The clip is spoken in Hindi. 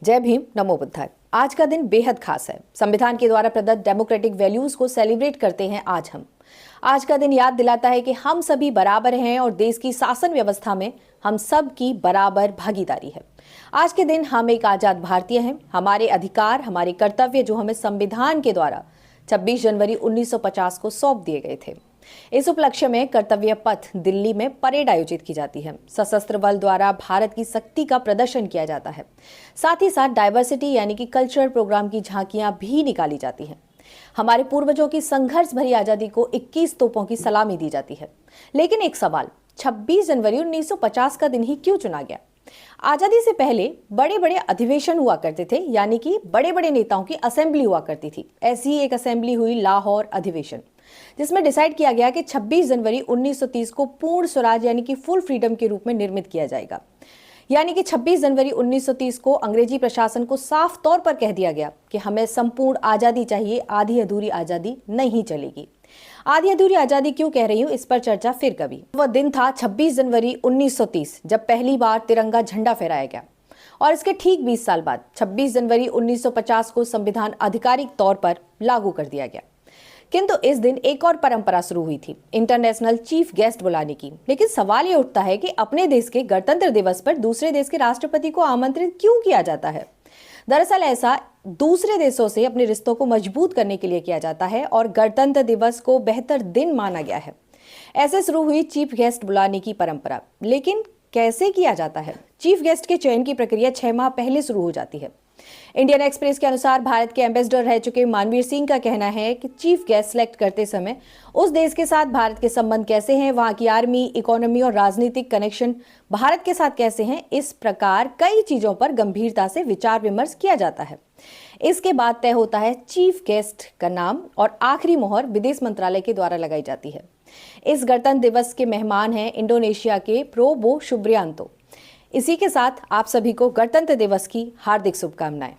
जय भीम, नमो बुद्धाय। आज का दिन बेहद खास है। संविधान के द्वारा प्रदत्त डेमोक्रेटिक वैल्यूज को सेलिब्रेट करते हैं आज हम। आज का दिन याद दिलाता है कि हम सभी बराबर हैं और देश की शासन व्यवस्था में हम सब की बराबर भागीदारी है। आज के दिन हम एक आजाद भारतीय हैं। हमारे अधिकार, हमारे कर्तव्य जो हमें संविधान के द्वारा 26 जनवरी 1950 को सौंप दिए गए थे। इस उपलक्ष्य में कर्तव्य पथ दिल्ली में परेड आयोजित की जाती है। सशस्त्र बल द्वारा भारत की शक्ति का प्रदर्शन किया जाता है। साथ ही साथ डाइवर्सिटी यानी कि कल्चरल प्रोग्राम की झांकियां भी निकाली जाती हैं। हमारे पूर्वजों की संघर्ष भरी आजादी को 21 तोपों की सलामी दी जाती है। लेकिन एक सवाल, 26 जनवरी 1950 का दिन ही क्यों चुना गया? आजादी से पहले बड़े बड़े अधिवेशन हुआ करते थे, यानी कि बड़े बड़े नेताओं की असेंबली हुआ करती थी। ऐसी ही एक असेंबली हुई लाहौर अधिवेशन, जिसमें डिसाइड किया गया कि 26 जनवरी 1930 को पूर्ण स्वराज यानी कि फुल फ्रीडम के रूप में निर्मित किया जाएगा। यानी कि 26 जनवरी 1930 को अंग्रेजी प्रशासन को साफ तौर पर कह दिया गया कि हमें संपूर्ण आजादी चाहिए, आधी अधूरी आजादी नहीं चलेगी। आधी अधूरी आजादी क्यों कह रही हूं, इस पर चर्चा फिर कभी। वह दिन था 26 जनवरी 1930 जब पहली बार तिरंगा झंडा फहराया गया। और इसके ठीक 20 साल बाद 26 जनवरी 1950 को संविधान आधिकारिक तौर पर लागू कर दिया गया। किंतु इस दिन एक और परंपरा शुरू हुई थी, इंटरनेशनल चीफ गेस्ट बुलाने की। लेकिन सवाल ये उठता है कि अपने देश के गणतंत्र दिवस पर दूसरे देश के राष्ट्रपति को आमंत्रित क्यों किया जाता है? दरअसल ऐसा दूसरे देशों से अपने रिश्तों को मजबूत करने के लिए किया जाता है और गणतंत्र दिवस को बेहतर दिन माना गया है। ऐसे शुरू हुई चीफ गेस्ट बुलाने की परंपरा। लेकिन कैसे किया जाता है? चीफ गेस्ट के चयन की प्रक्रिया 6 माह पहले शुरू हो जाती है। इंडियन एक्सप्रेस के अनुसार भारत के एम्बेसडर रह चुके मानवीर सिंह का कहना है कि चीफ गेस्ट सिलेक्ट करते समय उस देश के साथ भारत के संबंध कैसे हैं, वहां की आर्मी, इकोनॉमी और राजनीतिक कनेक्शन भारत के साथ कैसे हैं, इस प्रकार कई चीजों पर गंभीरता से विचार विमर्श किया जाता है। इसके बाद तय होता है चीफ गेस्ट का नाम और आखिरी मोहर विदेश मंत्रालय के द्वारा लगाई जाती है। इस गणतंत्र दिवस के मेहमान हैं इंडोनेशिया के प्रोबो सुब्रियांतो। इसी के साथ आप सभी को गणतंत्र दिवस की हार्दिक शुभकामनाएं।